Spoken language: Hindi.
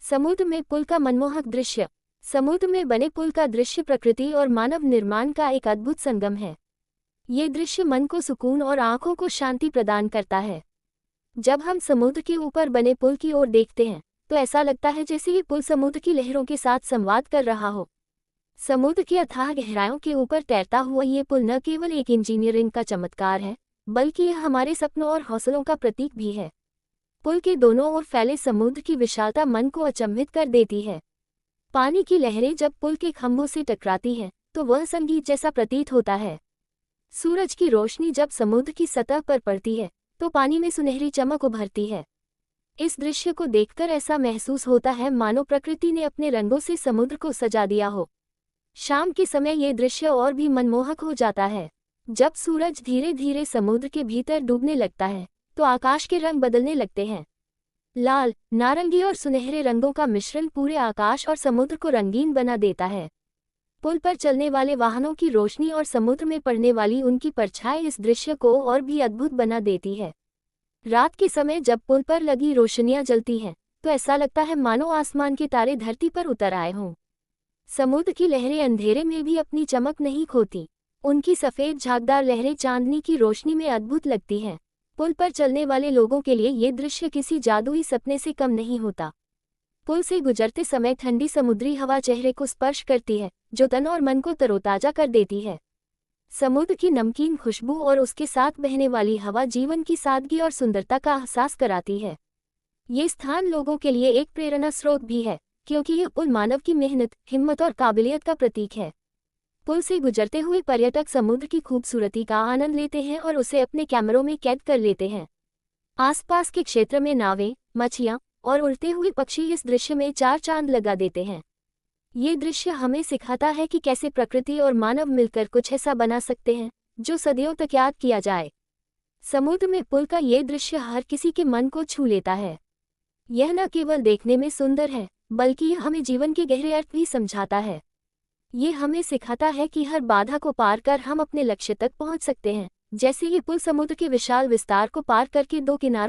समुद्र में पुल का मनमोहक दृश्य। समुद्र में बने पुल का दृश्य प्रकृति और मानव निर्माण का एक अद्भुत संगम है। ये दृश्य मन को सुकून और आंखों को शांति प्रदान करता है। जब हम समुद्र के ऊपर बने पुल की ओर देखते हैं तो ऐसा लगता है जैसे ये पुल समुद्र की लहरों के साथ संवाद कर रहा हो। समुद्र की अथाह गहराइयों के ऊपर तैरता हुआ ये पुल न केवल एक इंजीनियरिंग का चमत्कार है, बल्कि यह हमारे सपनों और हौसलों का प्रतीक भी है। पुल के दोनों ओर फैले समुद्र की विशालता मन को अचंभित कर देती है। पानी की लहरें जब पुल के खंभों से टकराती हैं तो वह संगीत जैसा प्रतीत होता है। सूरज की रोशनी जब समुद्र की सतह पर पड़ती है तो पानी में सुनहरी चमक उभरती है। इस दृश्य को देखकर ऐसा महसूस होता है मानो प्रकृति ने अपने रंगों से समुद्र को सजा दिया हो। शाम के समय ये दृश्य और भी मनमोहक हो जाता है। जब सूरज धीरे धीरे समुद्र के भीतर डूबने लगता है तो आकाश के रंग बदलने लगते हैं। लाल, नारंगी और सुनहरे रंगों का मिश्रण पूरे आकाश और समुद्र को रंगीन बना देता है। पुल पर चलने वाले वाहनों की रोशनी और समुद्र में पड़ने वाली उनकी परछाई इस दृश्य को और भी अद्भुत बना देती है। रात के समय जब पुल पर लगी रोशनियां जलती हैं तो ऐसा लगता है मानो आसमान के तारे धरती पर उतर आए हों। समुद्र की लहरें अंधेरे में भी अपनी चमक नहीं खोती। उनकी सफ़ेद झागदार लहरें चांदनी की रोशनी में अद्भुत लगती हैं। पुल पर चलने वाले लोगों के लिए ये दृश्य किसी जादुई सपने से कम नहीं होता। पुल से गुजरते समय ठंडी समुद्री हवा चेहरे को स्पर्श करती है, जो तन और मन को तरोताजा कर देती है। समुद्र की नमकीन खुशबू और उसके साथ बहने वाली हवा जीवन की सादगी और सुंदरता का एहसास कराती है। ये स्थान लोगों के लिए एक प्रेरणा स्रोत भी है, क्योंकि ये पुल मानव की मेहनत, हिम्मत और काबिलियत का प्रतीक है। पुल से गुजरते हुए पर्यटक समुद्र की खूबसूरती का आनंद लेते हैं और उसे अपने कैमरों में कैद कर लेते हैं। आसपास के क्षेत्र में नावें, मछलियां और उड़ते हुए पक्षी इस दृश्य में चार चांद लगा देते हैं। ये दृश्य हमें सिखाता है कि कैसे प्रकृति और मानव मिलकर कुछ ऐसा बना सकते हैं जो सदियों तक याद किया जाए। समुद्र में पुल का ये दृश्य हर किसी के मन को छू लेता है। यह न केवल देखने में सुंदर है, बल्कि यह हमें जीवन के गहरे अर्थ भी समझाता है। ये हमें सिखाता है कि हर बाधा को पार कर हम अपने लक्ष्य तक पहुंच सकते हैं, जैसे ये पुल समुद्र के विशाल विस्तार को पार करके दो किनारों